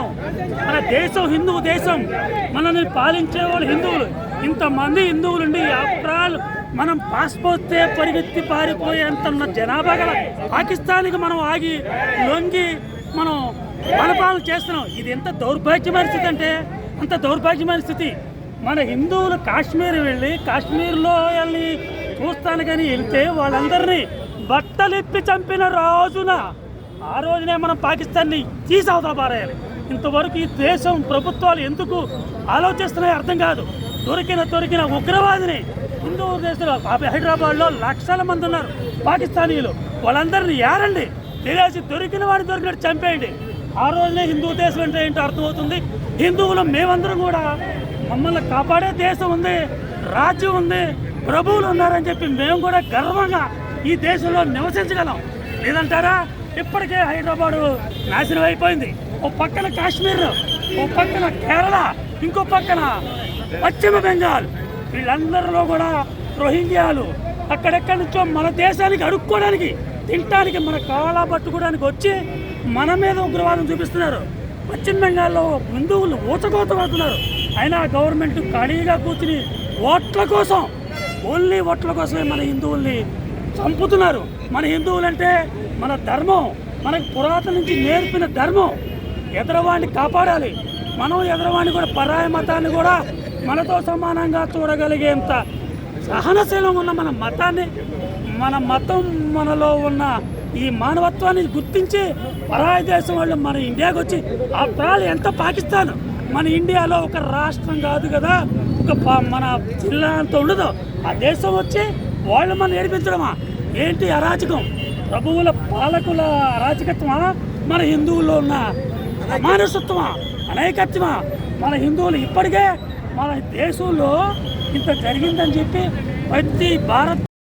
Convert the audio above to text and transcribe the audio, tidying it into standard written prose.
దేశం, మన దేశం హిందూ దేశం, మనల్ని పాలించే వాళ్ళు హిందువులు. ఇంతమంది హిందువులుండి అప్రాలు మనం పాస్పోతే పరిగెత్తి పారిపోయేంత జనాభా గల పాకిస్తాన్కి మనం ఆగి లొంగి మనం మనపాలన చేస్తున్నాం. ఇది ఎంత దౌర్భాగ్యమైన స్థితి అంటే అంత దౌర్భాగ్యమైన స్థితి. మన హిందువులు కాశ్మీర్ వెళ్ళి కాశ్మీర్లో వెళ్ళి చూస్తాను కానీ వెళ్తే వాళ్ళందరినీ బట్టలిప్పి చంపిన రోజున ఆ రోజునే మనం పాకిస్తాన్ని తీసి అవతల పారేయాలి. ఇంతవరకు ఈ దేశం ప్రభుత్వాలు ఎందుకు ఆలోచిస్తున్నాయో అర్థం కాదు. దొరికిన ఉగ్రవాదిని హిందూ దేశంలో హైదరాబాద్లో లక్షల మంది ఉన్నారు పాకిస్తానీయులు. వాళ్ళందరినీ ఏరండి, తెలిసి దొరికిన వాడిని దొరికినట్టు చంపేయండి. ఆ రోజునే హిందూ దేశం అంటే ఏంటో అర్థమవుతుంది. హిందువులు మేమందరం కూడా మమ్మల్ని కాపాడే దేశం ఉంది, రాజ్యం ఉంది, ప్రభువులు ఉన్నారని చెప్పి మేము కూడా గర్వంగా ఈ దేశంలో నివసించగలం. లేదంటారా? ఇప్పటికే హైదరాబాదు నాశనం అయిపోయింది. ఓ పక్కన కాశ్మీర్, ఓ పక్కన కేరళ, ఇంకో పక్కన పశ్చిమ బెంగాల్. వీళ్ళందరిలో కూడా రోహింగ్యాలు అక్కడెక్కడి నుంచో మన దేశానికి అడుక్కోవడానికి, తినడానికి, మన కాళ్ళ పట్టుకోవడానికి వచ్చి మన మీద ఉగ్రవాదం చూపిస్తున్నారు. పశ్చిమ బెంగాల్లో హిందువులు ఊచకోతమవుతున్నారు. అయినా గవర్నమెంట్ ఖాళీగా కూర్చుని ఓట్ల కోసం, ఓన్లీ ఓట్ల కోసమే మన హిందువుల్ని చంపుతున్నారు. మన హిందువులంటే మన ధర్మం, మనకు పురాతన నుంచి నేర్పిన ధర్మం. ఎదరవాడిని కాపాడాలి. మనం ఎదరవాడిని కూడా, పరాయ మతాన్ని కూడా మనతో సమానంగా చూడగలిగేంత సహనశీలంగా ఉన్న మన మతాన్ని, మన మతం మనలో ఉన్న ఈ మానవత్వాన్ని గుర్తించి పరాయ దేశం వాళ్ళు మన ఇండియాకి వచ్చి ఆ ప్రాలు ఎంత పాకిస్తాన్, మన ఇండియాలో ఒక రాష్ట్రం కాదు కదా, ఒక మన జిల్లా అంత ఉండదు. ఆ దేశం వచ్చి వాళ్ళు మనం నేర్పించడమా ఏంటి? అరాచకం, ప్రభువుల పాలకుల అరాచకత్వమా, మన హిందువుల్లో ఉన్న అమానసత్వమా, అనేకత్వమా? మన హిందువులు ఇప్పటికే మన దేశంలో ఇంత జరిగిందని చెప్పి ప్రతి భారత్